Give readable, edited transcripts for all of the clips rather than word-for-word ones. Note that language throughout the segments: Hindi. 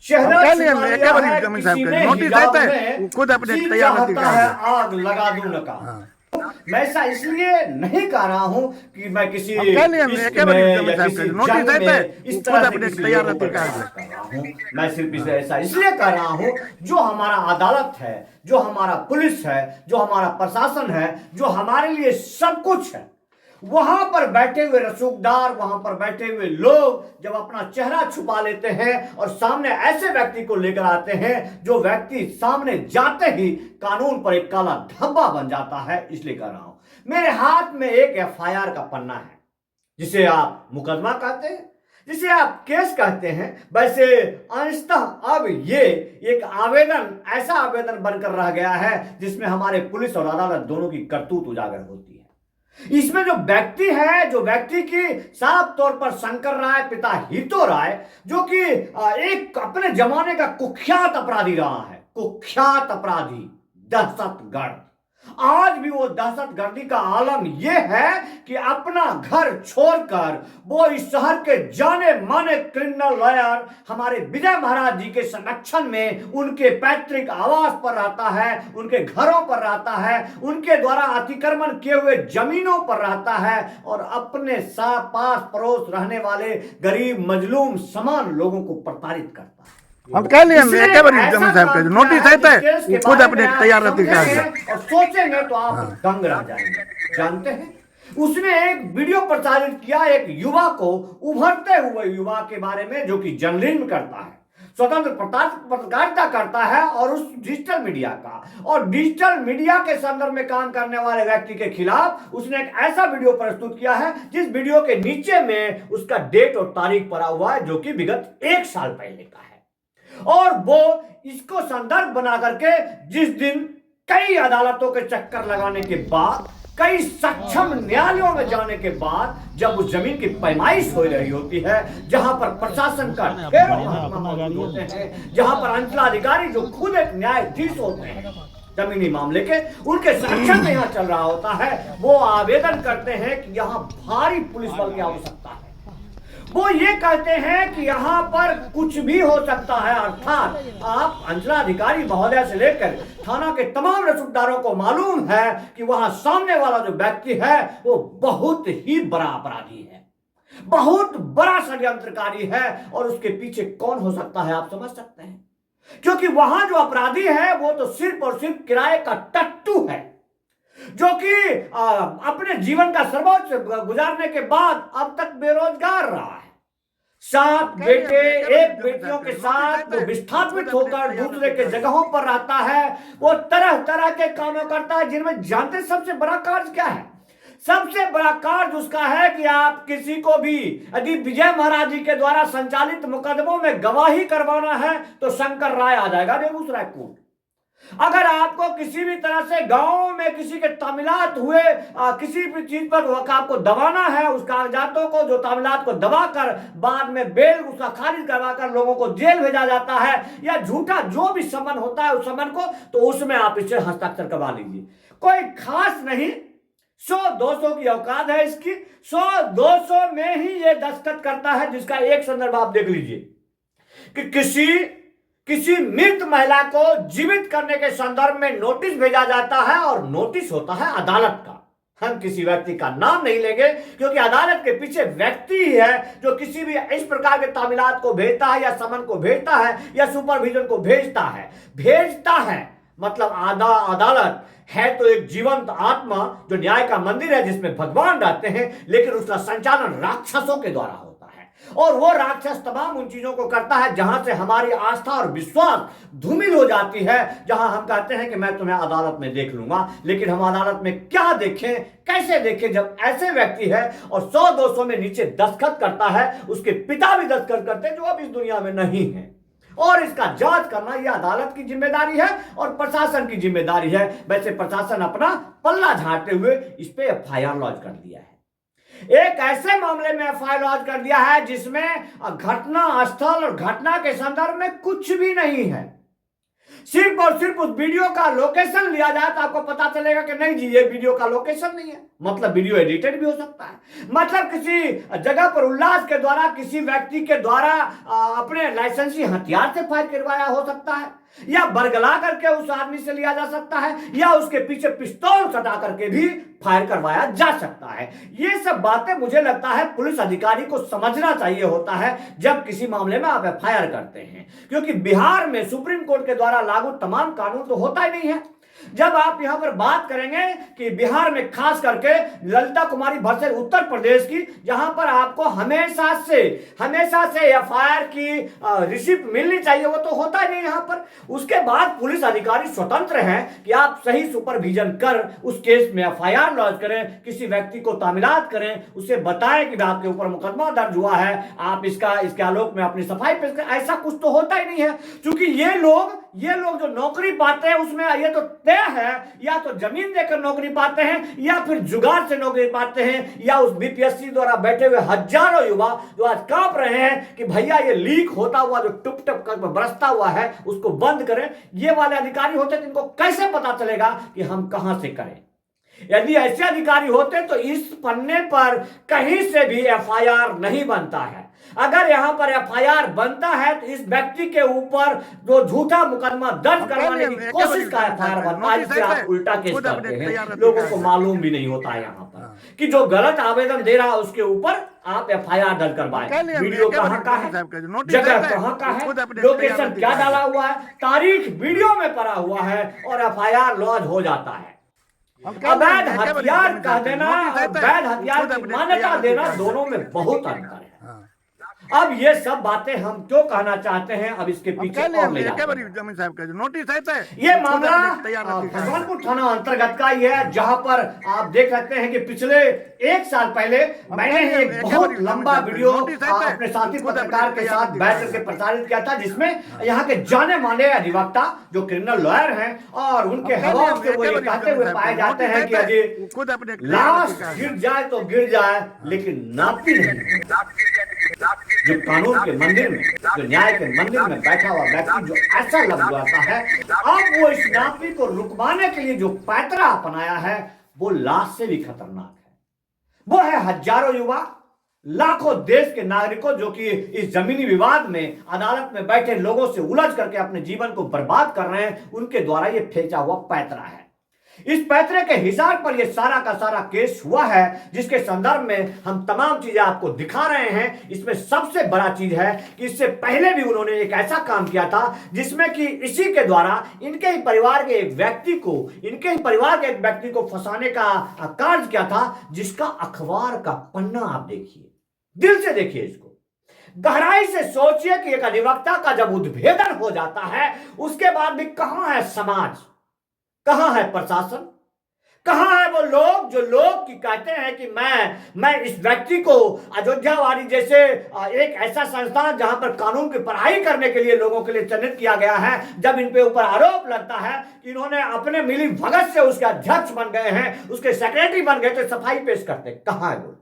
शहनाज क्या सुना लिया लिया बड़ी है कमिंग किसी साहब ने का नोटिस हिजाब आता है में, वो खुद अपने जी तैयार रहती चाहता है है। आग लगा दूं नकाब। मैं ऐसा इसलिए नहीं कह रहा हूं कि मैं किसी अब क्या लिया इश्क क्या बड़ी में या कमिंग साहब का किसी नोटिस जंग आता है में वो इस खुद तरह से अपने किसी तैयार लोगों रहती पर है। एहसान कर रहा हूं। मैं सिर्फ इसे ऐसा इसलिए कर रहा हूं, जो हमारा अदालत है, जो हमारा पुलिस है, जो हमारा प्रशासन है, जो हमारे लिए सब कुछ है, वहां पर बैठे हुए रसूखदार, वहां पर बैठे हुए लोग जब अपना चेहरा छुपा लेते हैं और सामने ऐसे व्यक्ति को लेकर आते हैं, जो व्यक्ति सामने जाते ही कानून पर एक काला धब्बा बन जाता है, इसलिए कर रहा हूं। मेरे हाथ में एक एफआईआर का पन्ना है, जिसे आप मुकदमा कहते हैं, जिसे आप केस कहते हैं। वैसे अंशतः अब ये एक आवेदन, ऐसा आवेदन बनकर रह गया है जिसमें हमारे पुलिस और अदालत दोनों की करतूत उजागर होती है। इसमें जो व्यक्ति है, जो व्यक्ति की साफ तौर पर शंकर राय पिता हितो राय, जो कि एक अपने जमाने का कुख्यात अपराधी रहा है, कुख्यात अपराधी, दहशतगर्द, आज भी वो दहशतगर्दी का आलम यह है कि अपना घर छोड़कर वो इस शहर के जाने माने क्रिमिनल लॉयर हमारे विजय महाराज जी के संरक्षण में उनके पैतृक आवास पर रहता है, उनके घरों पर रहता है, उनके द्वारा अतिक्रमण किए हुए जमीनों पर रहता है और अपने पास पड़ोस रहने वाले गरीब मजलूम समान लोगों को प्रताड़ित करता है। अब क्या लिया क्या बड़ी कमिंग साहब का नोटिस आता है वो खुद अपने तैयार रहती है। और सोचेंगे तो आप दंग रह जाएंगे। जानते हैं, उसने एक वीडियो प्रचारित किया एक युवा को, उभरते हुए युवा के बारे में, जो कि जर्नलिज्म करता है, स्वतंत्र पत्रकारिता करता है, और उस डिजिटल मीडिया का और डिजिटल मीडिया के संदर्भ में काम करने वाले व्यक्ति के खिलाफ उसने एक ऐसा वीडियो प्रस्तुत किया है जिस वीडियो के नीचे में उसका डेट और तारीख पड़ा हुआ है, जो कि विगत 1 साल पहले का है। और वो इसको संदर्भ बना करके जिस दिन कई अदालतों के चक्कर लगाने के बाद, कई सक्षम न्यायालयों में जाने के बाद, जब उस जमीन की पैमाइश हो रही होती है, जहां पर प्रशासन का ढेरों महात्मा मौजूद होते हैं, जहां पर अंचलाधिकारी जो खुद एक न्यायाधीश होते हैं जमीनी मामले के, उनके संरक्षण में यहां चल रहा होता है, वो आवेदन करते हैं कि यहां भारी पुलिस बल की आवश्यकता है। वो ये कहते हैं कि यहां पर कुछ भी हो सकता है, अर्थात आप अंचलाधिकारी महोदय से लेकर थाना के तमाम रसूखदारों को मालूम है कि वहां सामने वाला जो व्यक्ति है वो बहुत ही बड़ा अपराधी है, बहुत बड़ा षड्यंत्रकारी है, और उसके पीछे कौन हो सकता है आप समझ सकते हैं। क्योंकि वहां जो अपराधी है वो तो सिर्फ और सिर्फ किराए का टट्टू है, जो कि अपने जीवन का सर्वोच्च गुजारने के बाद अब तक बेरोजगार रहा है। 7 बेटे 1 बेटियों के साथ वो विस्थापित होकर दूसरे के जगहों पर रहता है। वो तरह तरह के कामों करता है, जिनमें जानते सबसे बड़ा कार्य क्या है? सबसे बड़ा कार्य उसका है कि आप किसी को भी यदि विजय महाराज जी के द्वारा संचालित मुकदमों में गवाही करवाना है तो शंकर राय आ जाएगा बेगूसराय कोर्ट। अगर आपको किसी भी तरह से गांव में किसी के तामीलात हुए किसी भी चीज पर आपको दबाना है, उस कागजातों को, जो तामीलात को दबाकर बाद में बेल उसका खारिज करवाकर लोगों को जेल भेजा जाता है, या झूठा जो भी समन होता है उस समन को, तो उसमें आप इससे हस्ताक्षर करवा लीजिए। कोई खास नहीं, 100-200 की औकात है इसकी, 100-200 में ही ये दस्तखत करता है, जिसका एक संदर्भ आप देख लीजिए कि किसी मृत महिला को जीवित करने के संदर्भ में नोटिस भेजा जाता है, और नोटिस होता है अदालत का। हम किसी व्यक्ति का नाम नहीं लेंगे, क्योंकि अदालत के पीछे व्यक्ति ही है जो किसी भी इस प्रकार के तामीलात को भेजता है, या समन को भेजता है, या सुपरविजन को भेजता है। मतलब अदालत है तो एक जीवंत आत्मा, जो न्याय का मंदिर है, जिसमें भगवान रहते हैं, लेकिन उसका संचालन राक्षसों के द्वारा होता है, और वो राक्षस तमाम उन चीजों को करता है जहां से हमारी आस्था और विश्वास धूमिल हो जाती है, जहां हम कहते हैं कि मैं तुम्हें अदालत में देख लूंगा, लेकिन हम अदालत में क्या देखें, कैसे देखें, जब ऐसे व्यक्ति है और 100-200 में नीचे दस्तखत करता है, उसके पिता भी दस्तखत करते हैं जो अब इस दुनिया में नहीं है, और इसका जांच करना यह अदालत की जिम्मेदारी है और प्रशासन की जिम्मेदारी है। वैसे प्रशासन अपना पल्ला झाड़ते हुए इस पे एफआईआर लॉन्च कर दिया है, एक ऐसे मामले में एफआईआर लॉन्च कर दिया है जिसमें घटना स्थल और घटना के संदर्भ में कुछ भी नहीं है। सिर्फ और सिर्फ उस वीडियो का लोकेशन लिया जाए तो आपको पता चलेगा कि नहीं जी ये वीडियो का लोकेशन नहीं है, मतलब वीडियो एडिटेड भी हो सकता है, मतलब किसी जगह पर उल्लास के द्वारा किसी व्यक्ति के द्वारा अपने लाइसेंसी हथियार से फायर करवाया हो सकता है, या बरगला करके उस आदमी से लिया जा सकता है, या उसके पीछे पिस्तौल सटा करके भी फायर करवाया जा सकता है। ये सब बातें मुझे लगता है पुलिस अधिकारी को समझना चाहिए होता है जब किसी मामले में आप एफआईआर करते हैं, क्योंकि बिहार में सुप्रीम कोर्ट के द्वारा लागू तमाम कानून तो होता ही नहीं है। जब आप यहां पर बात करेंगे कि बिहार में खास करके ललिता कुमारी भरसे उत्तर प्रदेश की, जहां पर आपको हमेशा से एफआईआर की रिसिप्ट मिलनी चाहिए, वो तो होता ही नहीं यहां पर। उसके बाद पुलिस अधिकारी स्वतंत्र हैं कि आप सही सुपरविजन कर उस केस में एफआईआर लॉन्च करें, किसी व्यक्ति को तामीलात करें, उसे बताएं कि आपके ऊपर मुकदमा दर्ज हुआ है, आप इसके आलोक में अपनी सफाई पेश करें। ऐसा कुछ तो होता ही नहीं है, क्योंकि ये लोग जो नौकरी पाते हैं उसमें ये तो तय है, या तो जमीन देकर नौकरी पाते हैं, या फिर जुगाड़ से नौकरी पाते हैं, या उस बीपीएससी द्वारा बैठे हुए हजारों युवा जो आज कांप रहे हैं कि भैया ये लीक होता हुआ जो टुप टुप कर बरसता हुआ है उसको बंद करें, ये वाले अधिकारी होते तो इनको कैसे पता चलेगा कि हम कहां से करें। यदि ऐसे अधिकारी होते तो इस पन्ने पर कहीं से भी एफआईआर नहीं बनता है। अगर यहां पर एफआईआर बनता है तो इस व्यक्ति के ऊपर जो झूठा मुकदमा दर्ज करवाने की कोशिश का एफआईआर बनता है, जिससे आप उल्टा केस करते हैं। लोगों को मालूम भी नहीं होता है यहां पर कि जो गलत आवेदन दे रहा है उसके ऊपर आप एफआईआर दर्ज करवाएं। वीडियो कहां का है, जगह कहां का है, लोकेशन क्या डाला हुआ है, तारीख वीडियो में पड़ा हुआ है, और एफआईआर लॉन्च हो जाता है। अवैध हथियार कह देना और वैध हथियार की मान्यता देना दोनों में बहुत अंतर है। अब ये सब बातें हम क्यों कहना चाहते हैं, अब इसके पीछे और ले जाते हैं। ये मामला भगवानपुर थाना अंतर्गत का ही है, जहां पर आप देख सकते हैं कि पिछले 1 साल पहले मैंने एक बहुत लंबा वीडियो अपने साथी पत्रकार के साथ बैठ करके प्रसारित किया था, जिसमें यहाँ के जाने माने अधिवक्ता जो क्रिमिनल लॉयर हैं और उनके हवाओं से वो ये कहते हुए पाए जाते हैं कि अजय लाश गिर जाए तो गिर जाए लेकिन नापी नहीं। जो कानून के मंदिर में, जो न्याय के मंदिर में बैठा हुआ व्यक्ति जो ऐसा लग जाता है, अब वो इस नापी को रुकवाने के लिए जो पैतरा अपनाया है वो लाश से भी खतरनाक है। वो है हजारों युवा, लाखों देश के नागरिकों जो कि इस जमीनी विवाद में अदालत में बैठे लोगों से उलझ करके अपने जीवन को बर्बाद कर रहे हैं, उनके द्वारा ये फेंचा हुआ पैतरा है। इस पैतरे के हिसाब पर यह सारा का सारा केस हुआ है, जिसके संदर्भ में हम तमाम चीजें आपको दिखा रहे हैं। इसमें सबसे बड़ा चीज है कि इससे पहले भी उन्होंने एक ऐसा काम किया था जिसमें कि इसी के द्वारा इनके ही परिवार के एक व्यक्ति को फंसाने का कार्य किया था, जिसका अखबार का पन्ना आप देखिए, दिल से देखिए, इसको गहराई से सोचिए कि एक अधिवक्ता का जब उद्भेदन हो जाता है उसके बाद भी कहां है समाज, कहां है प्रशासन, कहां है वो लोग जो लोग की कहते हैं कि मैं इस व्यक्ति को अयोध्यावादी जैसे एक ऐसा संस्थान जहां पर कानून की पढ़ाई करने के लिए लोगों के लिए चयनित किया गया है, जब इन पे ऊपर आरोप लगता है कि इन्होंने अपने मिली भगत से उसके अध्यक्ष बन गए हैं, उसके सेक्रेटरी बन गए, तो सफाई पेश करते। कहां है वो,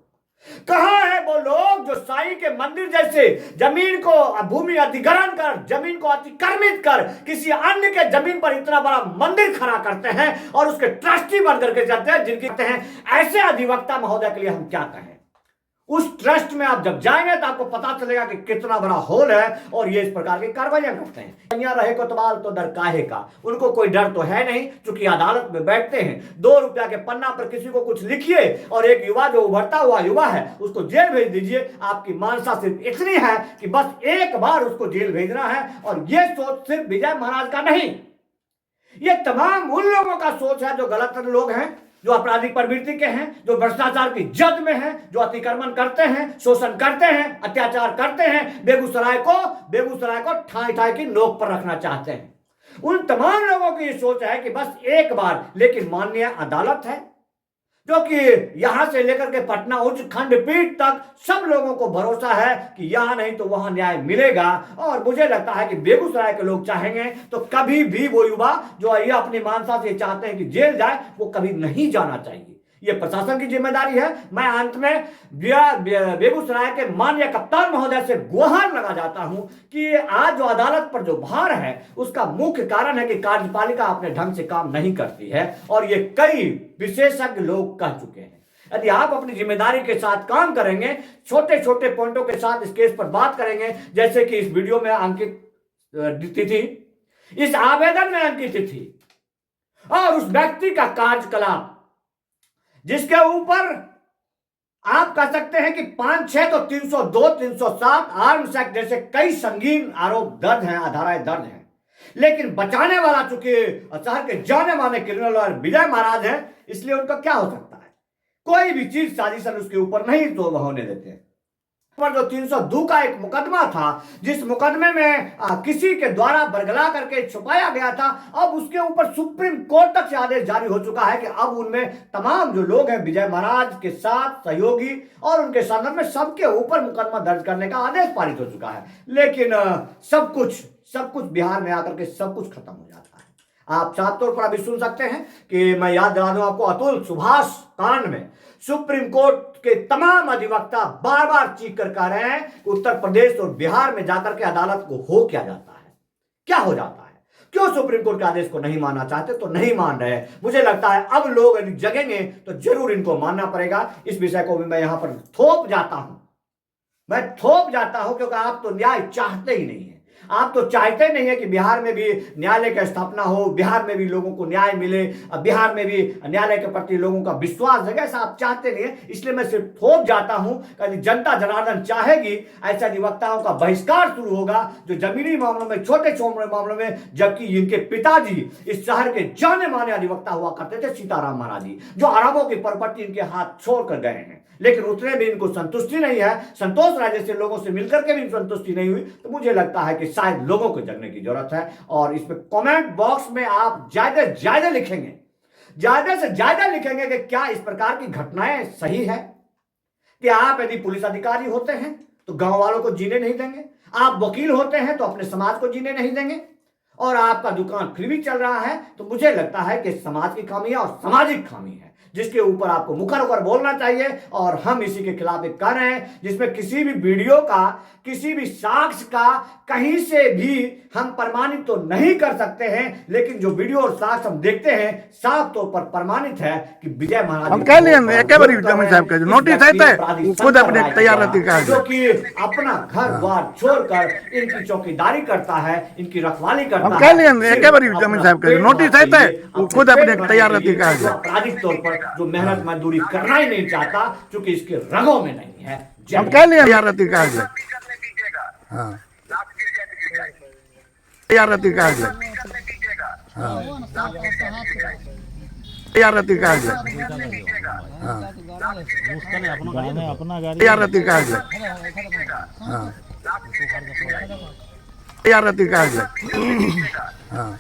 कहां है वो लोग जो साईं के मंदिर जैसे जमीन को भूमि अधिग्रहण कर, जमीन को अतिक्रमित कर किसी अन्य के जमीन पर इतना बड़ा मंदिर खड़ा करते हैं और उसके ट्रस्टी बन करके चलते हैं, जिनकी कहते हैं ऐसे अधिवक्ता महोदय के लिए हम क्या कहें। उस ट्रस्ट में आप जब जाएंगे तो आपको पता चलेगा कि कितना बड़ा होल है और ये इस प्रकार की कार्रवाइयां करते हैं। यहाँ रहे कोतवाल तो डर काहे का, उनको कोई डर तो है नहीं, क्योंकि अदालत में बैठते हैं। 2 रुपया के पन्ना पर किसी को कुछ लिखिए और एक युवा जो उभरता हुआ युवा है उसको जेल भेज दीजिए। आपकी मानसा सिर्फ इतनी है कि बस एक बार उसको जेल भेजना है, और ये सोच सिर्फ विजय महाराज का नहीं, ये तमाम उन लोगों का सोच है जो गलत लोग हैं, जो आपराधिक प्रवृत्ति के हैं, जो भ्रष्टाचार की जद में हैं, जो अतिक्रमण करते हैं, शोषण करते हैं, अत्याचार करते हैं, बेगूसराय को ठाई ठाई की नोक पर रखना चाहते हैं। उन तमाम लोगों की ये सोच है कि बस एक बार, लेकिन माननीय अदालत है जो कि यहां से लेकर के पटना उच्च खंडपीठ तक सब लोगों को भरोसा है कि यहां नहीं तो वहां न्याय मिलेगा। और मुझे लगता है कि बेगूसराय के लोग चाहेंगे तो कभी भी वो युवा जो ये अपनी मानसा से चाहते हैं कि जेल जाए, वो कभी नहीं जाना चाहिए। ये प्रशासन की जिम्मेदारी है। मैं अंत में बेगूसराय के माननीय कप्तान महोदय से गुहार लगा जाता हूं कि आज जो अदालत पर जो भार है उसका मुख्य कारण है कि कार्यपालिका अपने ढंग से काम नहीं करती है, और ये कई विशेषज्ञ लोग कह चुके हैं। यदि आप अपनी जिम्मेदारी के साथ काम करेंगे, छोटे छोटे पॉइंटों के साथ इस केस पर बात करेंगे, जैसे कि इस वीडियो में अंकित तिथि, इस आवेदन में अंकित तिथि और उस व्यक्ति का कार्यकलाप जिसके ऊपर आप कह सकते हैं कि 5-6 तो 302, 307 आर्म्स एक्ट जैसे कई संगीन आरोप दर्ज हैं, धाराएं दर्ज हैं, लेकिन बचाने वाला चूंकि शहर के जाने माने क्रिमिनल और विजय महाराज हैं, इसलिए उनका क्या हो सकता है, कोई भी चीज साजिशन उसके ऊपर नहीं तो होने देते। पर जो 302 का एक मुकदमा था, जिस मुकदमे में किसी के द्वारा बरगला करके छुपाया गया था, अब उसके ऊपर सुप्रीम कोर्ट तक से आदेश जारी हो चुका है कि अब उनमें तमाम जो लोग हैं विजय महाराज के साथ सहयोगी और उनके संदर्भ में सबके ऊपर मुकदमा दर्ज करने का आदेश पारित हो चुका है। लेकिन सब कुछ बिहार में आकर के सब कुछ खत्म हो जाता है। आप साफ तौर पर अभी सुन सकते हैं कि मैं याद दिला दूं आपको, अतुल सुभाष कांड में सुप्रीम कोर्ट के तमाम अधिवक्ता बार बार चीख कर कह रहे हैं कि उत्तर प्रदेश और बिहार में जाकर के अदालत को हो क्या जाता है, क्या हो जाता है, क्यों सुप्रीम कोर्ट के आदेश को नहीं मानना चाहते, तो नहीं मान रहे। मुझे लगता है अब लोग यदि जगेंगे तो जरूर इनको मानना पड़ेगा। इस विषय को भी मैं यहां पर थोप जाता हूं क्योंकि आप तो न्याय चाहते ही नहीं है। आप तो चाहते नहीं है कि बिहार में भी न्यायालय की स्थापना हो, बिहार में भी लोगों को न्याय मिले, बिहार में भी न्यायालय के प्रति लोगों का विश्वास जगे, ऐसा आप चाहते नहीं है। इसलिए मैं सिर्फ थोप जाता हूं कि जनता जनार्दन चाहेगी ऐसे अधिवक्ताओं का बहिष्कार शुरू होगा जो जमीनी मामलों में, छोटे छोटे मामलों में, जबकि इनके पिताजी इस शहर के जाने माने अधिवक्ता हुआ करते थे, सीताराम महाराज जी, जो अरबों की प्रॉपर्टी इनके हाथ छोड़कर गए हैं, लेकिन उतने भी इनको संतुष्टि नहीं है। संतोष राय जैसे लोगों से मिलकर के भी संतुष्टि नहीं हुई, तो मुझे लगता है कि शायद लोगों को जगने की जरूरत है। और इसमें कमेंट बॉक्स में आप ज्यादा से ज्यादा लिखेंगे कि क्या इस प्रकार की घटनाएं सही है, कि आप यदि पुलिस अधिकारी होते हैं तो गांव वालों को जीने नहीं देंगे, आप वकील होते हैं तो अपने समाज को जीने नहीं देंगे, और आपका दुकान फिर भी चल रहा है, तो मुझे लगता है कि समाज की खामी है और सामाजिक खामी है, जिसके ऊपर आपको मुखर होकर बोलना चाहिए। और हम इसी के खिलाफ एक कर रहे हैं, जिसमें किसी भी वीडियो का, किसी भी साक्ष्य का कहीं से भी हम प्रमाणित तो नहीं कर सकते हैं, लेकिन जो वीडियो और साक्ष्य हम देखते हैं साफ तौर पर प्रमाणित है कि विजय महाराज हम कह लिए जमीन साहब का नोटिस है खुद अपने तैयार रहती है, जो कि अपना घर द्वार छोड़कर इनकी चौकीदारी करता है, इनकी रखवाली करता है। हम कह लिए जमीन साहब का नोटिस है खुद अपने तैयार रहती है, आपराधिक तौर पर जो मेहनत मजदूरी करना ही नहीं चाहता, क्योंकि इसके रगों में नहीं है। हम कह लिए तैयार रहती है, हाँ तैयार रहती है, हाँ तैयार रहती है, हाँ तैयार रहती है, हाँ तैयार रहती है, हाँ